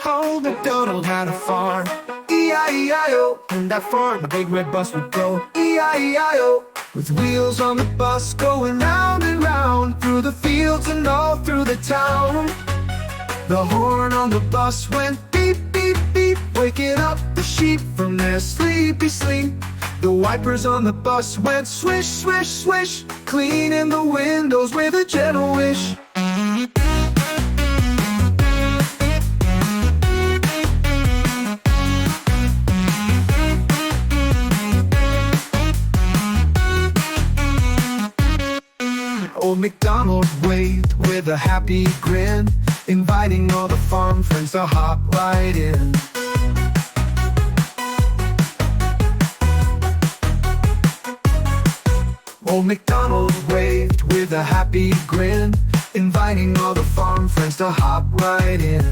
Old MacDonald had a farm, E-I-E-I-O. And that farm, a big red bus would go, E-I-E-I-O. With wheels on the bus going round and round, through the fields and all through the town. The horn on the bus went beep, beep, beep, waking up the sheep from their sleepy sleep. The wipers on the bus went swish, swish, swish, cleaning the windows with a gentle wish. Old MacDonald waved with a happy grin, inviting all the farm friends to hop right in. Old MacDonald waved with a happy grin, inviting all the farm friends to hop right in.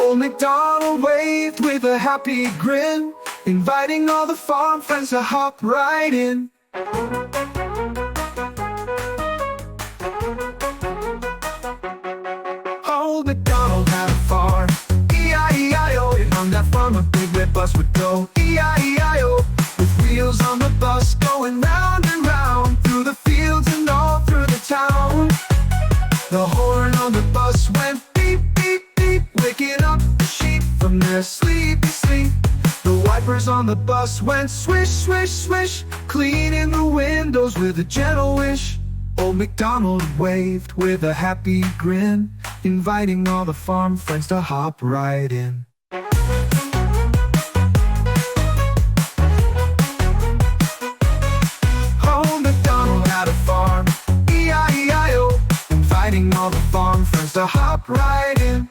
Old MacDonald waved with a happy grin, inviting all the farm friends to hop right in. Old MacDonald had a farm, E-I-E-I-O. And on that farm a big red bus would go, E-I-E-I-O. With wheels on the bus going round and round, through the fields and all through the town. The horn on the bus went beep, beep, beep, waking up the sheep from their sleepy sleep. The wipers on the bus went swish, swish, swish, cleaning the windows with a gentle wish. Old MacDonald waved with a happy grin, inviting all the farm friends to hop right in. Old MacDonald had a farm, E-I-E-I-O, inviting all the farm friends to hop right in.